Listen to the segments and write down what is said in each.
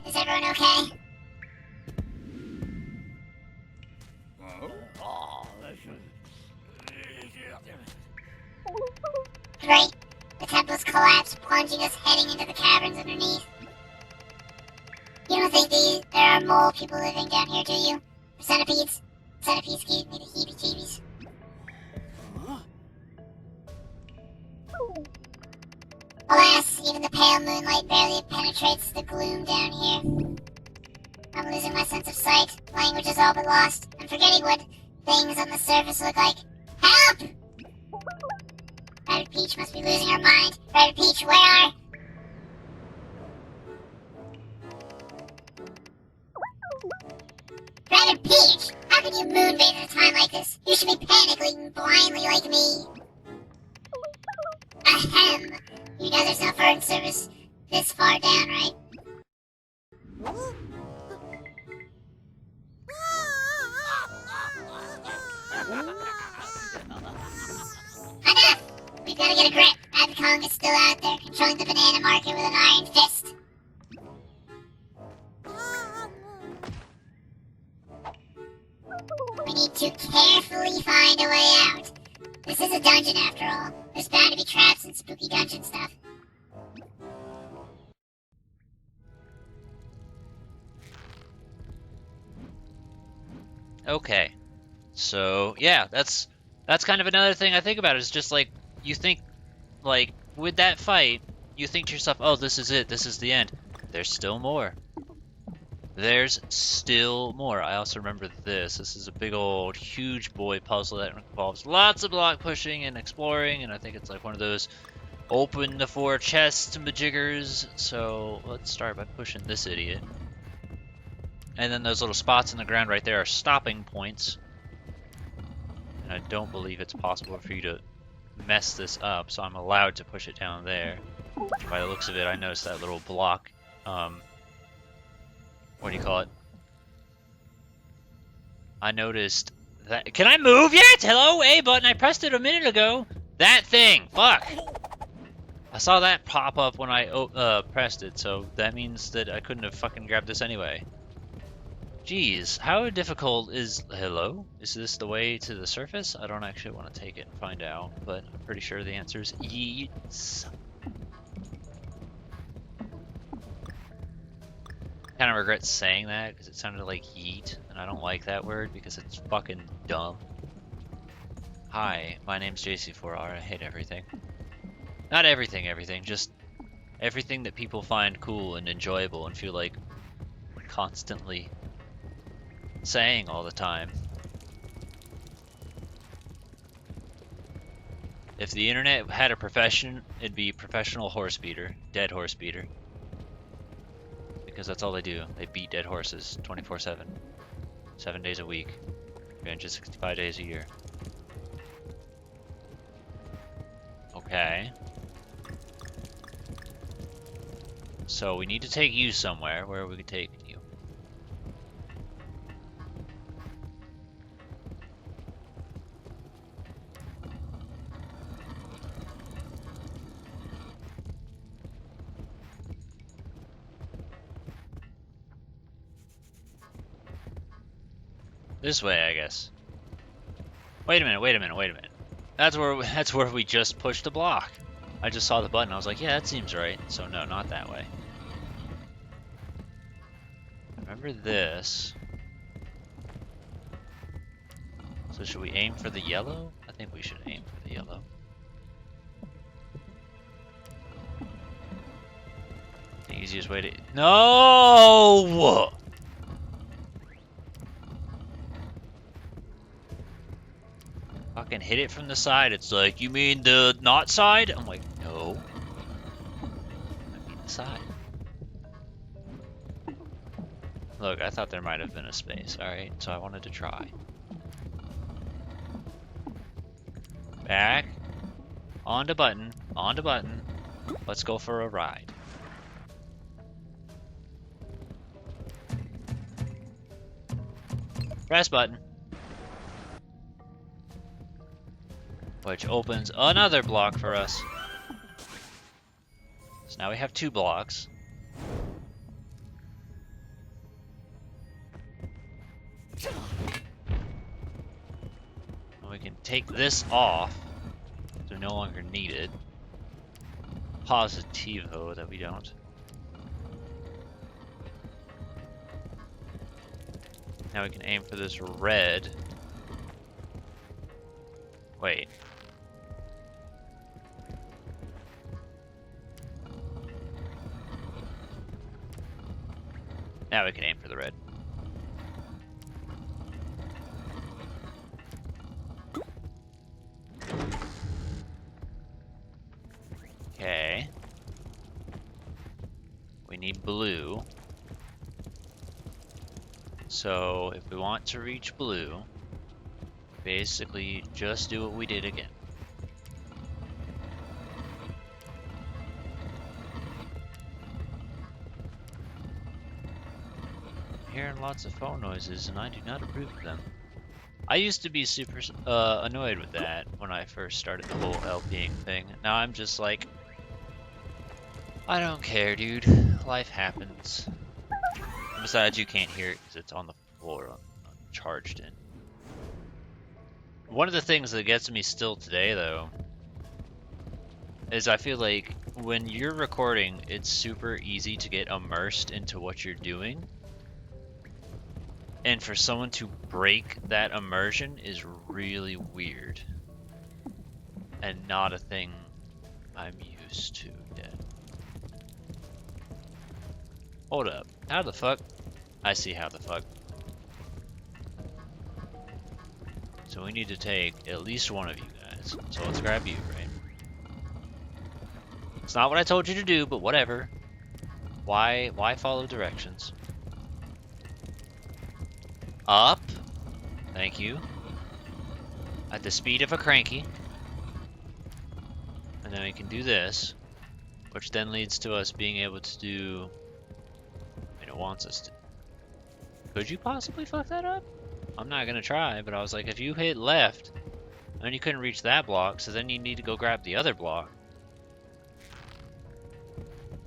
Is everyone okay? Great. The temple's collapsed, plunging us heading into the caverns underneath. You don't think there are mole people living down here, do you? Or centipedes? Centipedes give me the heebie-jeebies. Alas, even the pale moonlight barely penetrates the gloom down here. I'm losing my sense of sight. Language is all but lost. I'm forgetting what things on the surface look like. Help! Rabbid Peach must be losing her mind. Rabbid Peach, where are... Rabbid Peach? How can you moonbait at a time like this? You should be panicking blindly like me. Ahem. You know there's no phone service this far down, right? Enough! We've got to get a grip. Abicong is still out there, controlling the banana market with an iron fist. We need to carefully find a way out. This is a dungeon after all. There's bound to be traps and spooky dungeon stuff. Okay. So, yeah, that's kind of another thing I think about is just like, you think, like, with that fight, you think to yourself, oh, this is it, this is the end. There's still more. There's still more. I also remember this. This is a big old, huge boy puzzle that involves lots of block pushing and exploring, and I think it's like one of those open the 4 chests majiggers. So let's start by pushing this idiot. And then those little spots in the ground right there are stopping points. And I don't believe it's possible for you to mess this up, so I'm allowed to push it down there. By the looks of it, I noticed that little block, what do you call it? I noticed that... Can I move yet? Hello? A button. I pressed it a minute ago. That thing. Fuck. I saw that pop up when I pressed it, so that means that I couldn't have fucking grabbed this anyway. Jeez, how difficult is... Hello? Is this the way to the surface? I don't actually want to take it and find out, but I'm pretty sure the answer is yes. Kind of regret saying that because it sounded like yeet, and I don't like that word because it's fucking dumb. Hi, my name's JC4R. I hate everything. Not everything, just everything that people find cool and enjoyable and feel like constantly saying all the time. If the internet had a profession, it'd be professional horse beater, dead horse beater. Because that's all they do. They beat dead horses 24/7. 7 days a week. 365 days a year. Okay. So we need to take you somewhere. Where are we taking you? This way, I guess. Wait a minute. That's where we just pushed the block. I just saw the button. I was like, yeah, that seems right. So no, not that way. Remember this. So should we aim for the yellow? I think we should aim for the yellow. The easiest way to... No! Fucking hit it from the side. It's like, you mean the not side? I'm like, no. I mean the side. Look, I thought there might have been a space. Alright, so I wanted to try. Back. On to button. On to button. Let's go for a ride. Press button. Which opens another block for us. So now we have 2 blocks. And we can take this off, so we no longer need it. Positivo that we don't. Now we can aim for this red. Wait. Now we can aim for the red. Okay. We need blue. So if we want to reach blue, basically just do what we did again. I'm hearing lots of phone noises and I do not approve of them. I used to be super annoyed with that when I first started the whole LPing thing. Now I'm just like, I don't care, dude. Life happens. Besides, you can't hear it because it's on the floor, charged in. One of the things that gets me still today, though, is I feel like when you're recording, it's super easy to get immersed into what you're doing. And for someone to break that immersion is really weird. And not a thing I'm used to yet. Hold up. How the fuck? I see how the fuck. So we need to take at least one of you guys. So let's grab you, right? It's not what I told you to do, but whatever. Why follow directions? Up. Thank you. At the speed of a cranky. And then we can do this, which then leads to us being able to do what it wants us to. Could you possibly fuck that up? I'm not gonna try, but I was like, if you hit left, then you couldn't reach that block, so then you need to go grab the other block.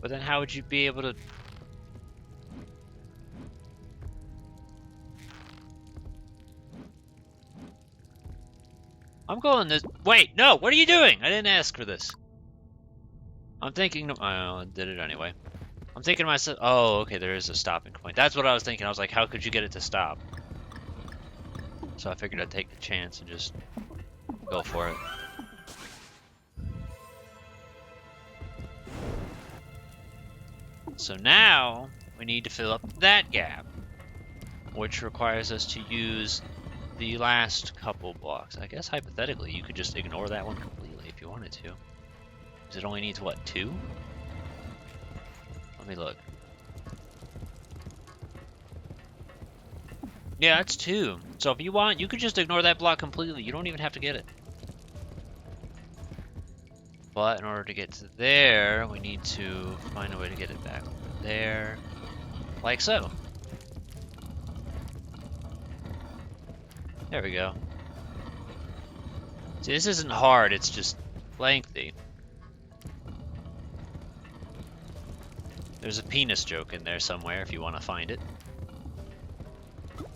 But then how would you be able to... I'm going this... Wait, no! What are you doing? I didn't ask for this. I'm thinking... I did it anyway. I'm thinking to myself... Oh, okay, there is a stopping point. That's what I was thinking. I was like, how could you get it to stop? So I figured I'd take the chance and just go for it. So now, we need to fill up that gap, which requires us to use the last couple blocks. I guess hypothetically, you could just ignore that one completely if you wanted to. Because it only needs, what, 2? Let me look. Yeah, it's 2. So if you want, you could just ignore that block completely. You don't even have to get it. But in order to get to there, we need to find a way to get it back over there. Like so. There we go. See, this isn't hard, it's just lengthy. There's a penis joke in there somewhere if you want to find it.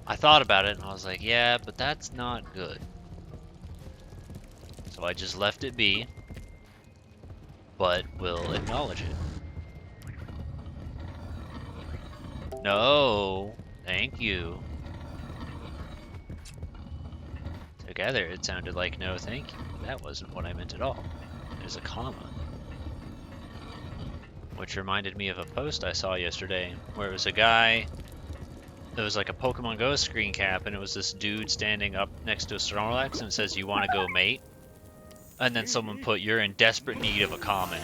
I thought about it and I was like, yeah, but that's not good. So I just left it be, but we'll acknowledge it. No, thank you. Together it sounded like no thank you. That wasn't what I meant at all. There's a comma. Which reminded me of a post I saw yesterday where it was a guy. It was like a Pokemon Go screen cap, and it was this dude standing up next to a Snorlax, and it says, "You want to go, mate?" And then someone put, "You're in desperate need of a comma,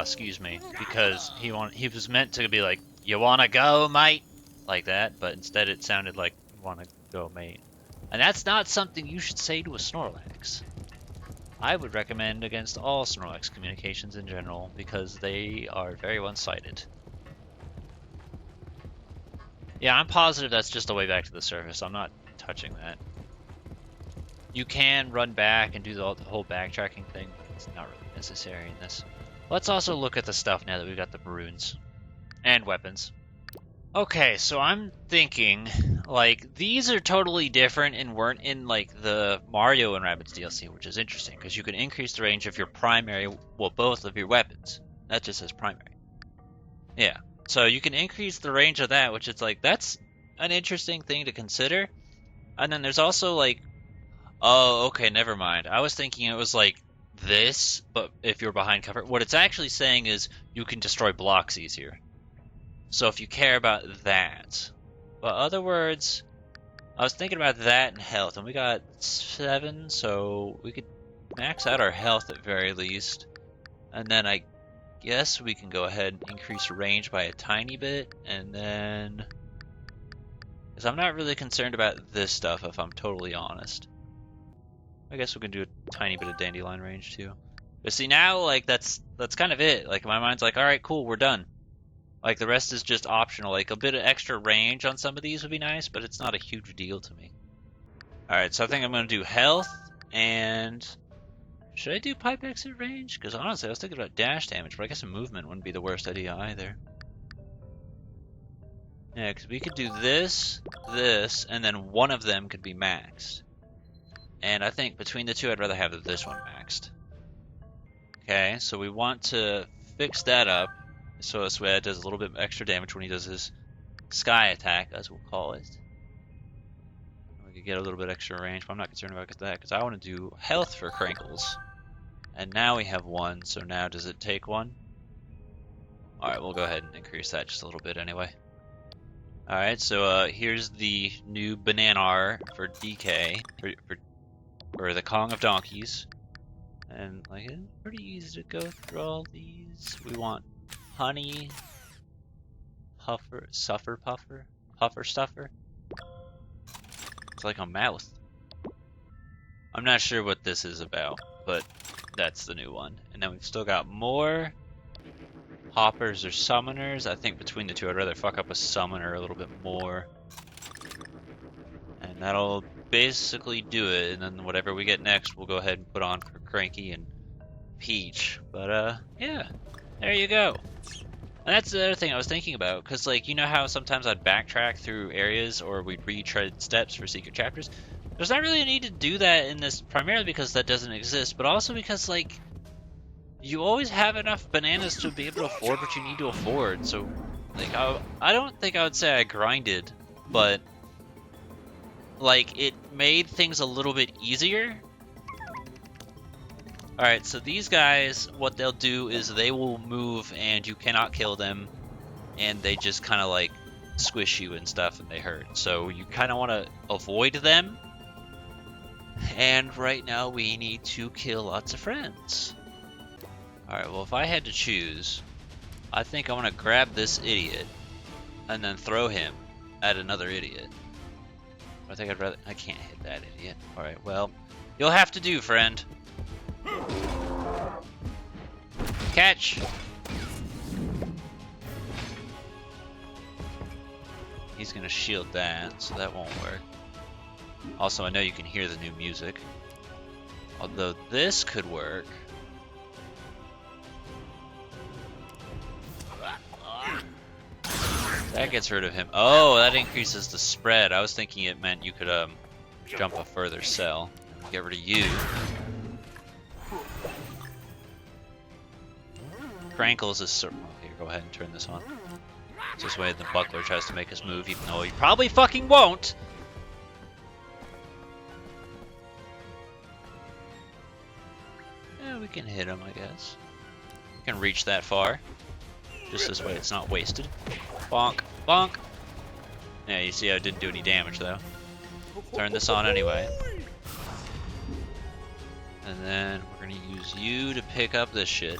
excuse me," because he was meant to be like, "You want to go, mate?" like that, but instead it sounded like, "You want to go, mate?" And that's not something you should say to a Snorlax. I would recommend against all Snorlax communications in general, because they are very one-sided. Yeah, I'm positive that's just the way back to the surface. I'm not touching that. You can run back and do the whole backtracking thing, but it's not really necessary in this. Let's also look at the stuff now that we've got the runes and weapons. Okay, so I'm thinking, like, these are totally different and weren't in, like, the Mario and Rabbids DLC, which is interesting, because you can increase the range of your primary, well, both of your weapons. That just says primary. Yeah, so you can increase the range of that, which is, like, that's an interesting thing to consider. And then there's also, like, oh, okay, never mind. I was thinking it was, like, this, but if you're behind cover. What it's actually saying is you can destroy blocks easier. So if you care about that. But other words, I was thinking about that and health, and we got 7, so we could max out our health at very least. And then I guess we can go ahead and increase range by a tiny bit, and then... because I'm not really concerned about this stuff, if I'm totally honest. I guess we can do a tiny bit of dandelion range too. But see now, like, that's kind of it. Like, my mind's like, alright, cool, we're done. Like, the rest is just optional. Like, a bit of extra range on some of these would be nice, but it's not a huge deal to me. Alright, so I think I'm going to do health, and... should I do pipe exit range? Because honestly, I was thinking about dash damage, but I guess a movement wouldn't be the worst idea either. Yeah, because we could do this, this, and then one of them could be maxed. And I think between the two, I'd rather have this one maxed. Okay, so we want to fix that up. So this way it does a little bit extra damage when he does his sky attack, as we'll call it. We could get a little bit extra range, but I'm not concerned about that because I want to do health for Crinkles. And now we have 1, so now does it take 1? Alright, we'll go ahead and increase that just a little bit anyway. Alright, so here's the new banana for DK, for the Kong of Donkeys. And like, it's pretty easy to go through all these. We want honey, puffer, puffer stuffer. It's like a mouth. I'm not sure what this is about, but that's the new one. And then we've still got more hoppers or summoners. I think between the two, I'd rather fuck up a summoner a little bit more. And that'll basically do it. And then whatever we get next, we'll go ahead and put on for Cranky and Peach. But yeah, there you go. And that's the other thing I was thinking about, because, like, you know how sometimes I'd backtrack through areas or we'd retread steps for secret chapters? There's not really a need to do that in this, primarily because that doesn't exist, but also because, like, you always have enough bananas to be able to afford what you need to afford. So, like, I don't think I would say I grinded, but, like, it made things a little bit easier. Alright, so these guys, what they'll do is they will move and you cannot kill them, and they just kind of like squish you and stuff and they hurt. So you kind of want to avoid them. And right now we need to kill lots of friends. Alright, well, if I had to choose, I think I want to grab this idiot and then throw him at another idiot. I think I'd rather... I can't hit that idiot. Alright, well, you'll have to do, friend. Catch! He's gonna shield that, so that won't work. Also, I know you can hear the new music. Although this could work. That gets rid of him. Oh, that increases the spread. I was thinking it meant you could jump a further cell. Get rid of you. Crankles is... here, go ahead and turn this on. It's this way the buckler tries to make us move, even though he probably fucking won't! Yeah, we can hit him, I guess. We can reach that far. Just this way it's not wasted. Bonk, bonk! Yeah, you see I didn't do any damage, though. Turn this on anyway. And then we're gonna use you to pick up this shit.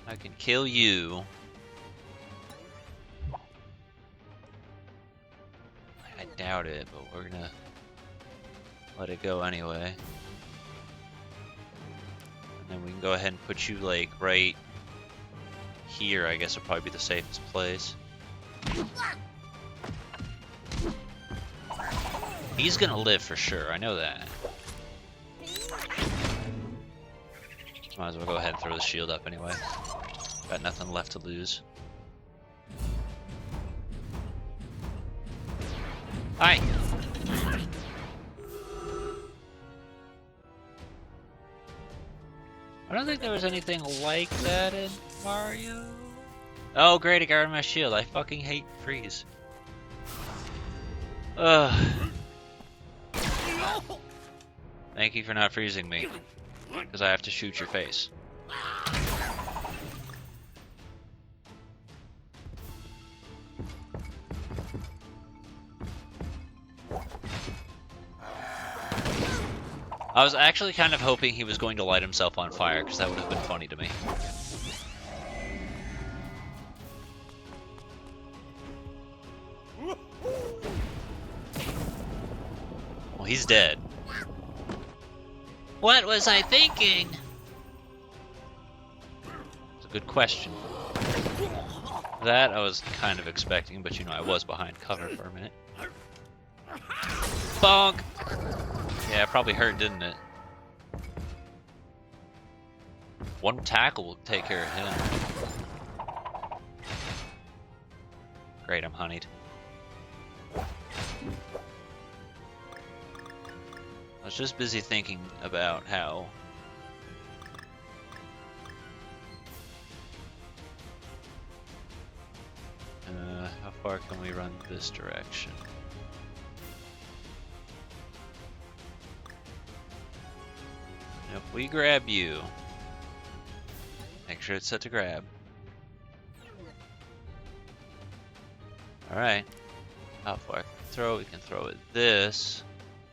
I can kill you. I doubt it, but we're gonna let it go anyway. And then we can go ahead and put you, like, right here, I guess would probably be the safest place. He's gonna live for sure, I know that. So might as well go ahead and throw the shield up anyway. Got nothing left to lose. Hi! I don't think there was anything like that in Mario. Oh great, I got rid of my shield. I fucking hate freeze. Ugh. Thank you for not freezing me. Because I have to shoot your face. I was actually kind of hoping he was going to light himself on fire, because that would have been funny to me. Well, he's dead. What was I thinking? It's a good question. That I was kind of expecting, but you know, I was behind cover for a minute. Bonk! Yeah, it probably hurt, didn't it? One tackle will take care of him. Great, I'm honeyed. I was just busy thinking about how far can we run this direction? And if we grab you, make sure it's set to grab. Alright. How far can we throw? We can throw it this.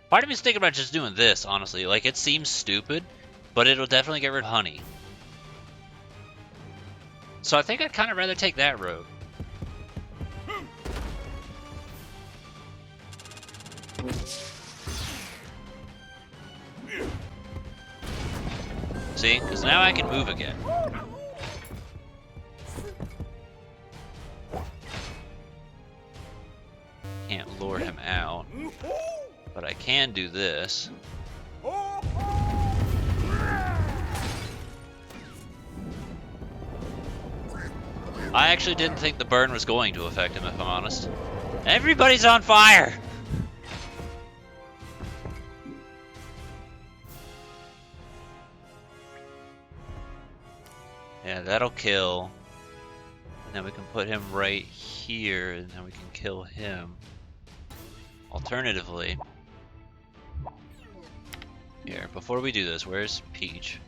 Part of me is thinking about just doing this, honestly. Like, it seems stupid, but it'll definitely get rid of honey. So I think I'd kind of rather take that road. See? Because now I can move again. Can't lure him out. But I can do this. I actually didn't think the burn was going to affect him, if I'm honest. Everybody's on fire! Yeah, that'll kill. And then we can put him right here, and then we can kill him. Alternatively, here, before we do this, where's Peach?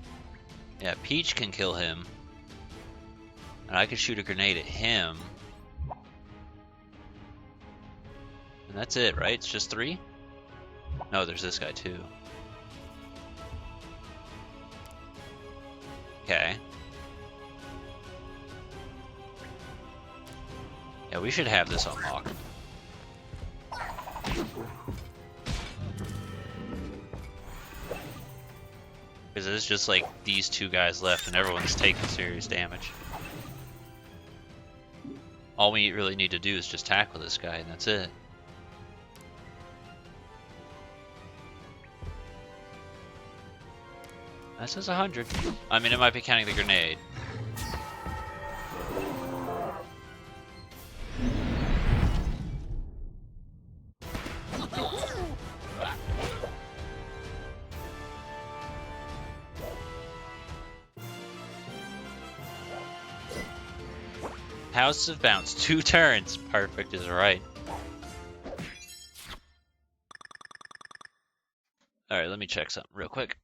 Yeah, Peach can kill him. And I could shoot a grenade at him. And that's it, right? It's just 3? No, there's this guy too. Okay. Yeah, we should have this unlocked. Because it's just like these 2 guys left and everyone's taking serious damage. All we really need to do is just tackle this guy and that's it. That says 100. I mean, it might be counting the grenade. House of Bounce, 2 turns. Perfect is right. Alright, let me check something real quick.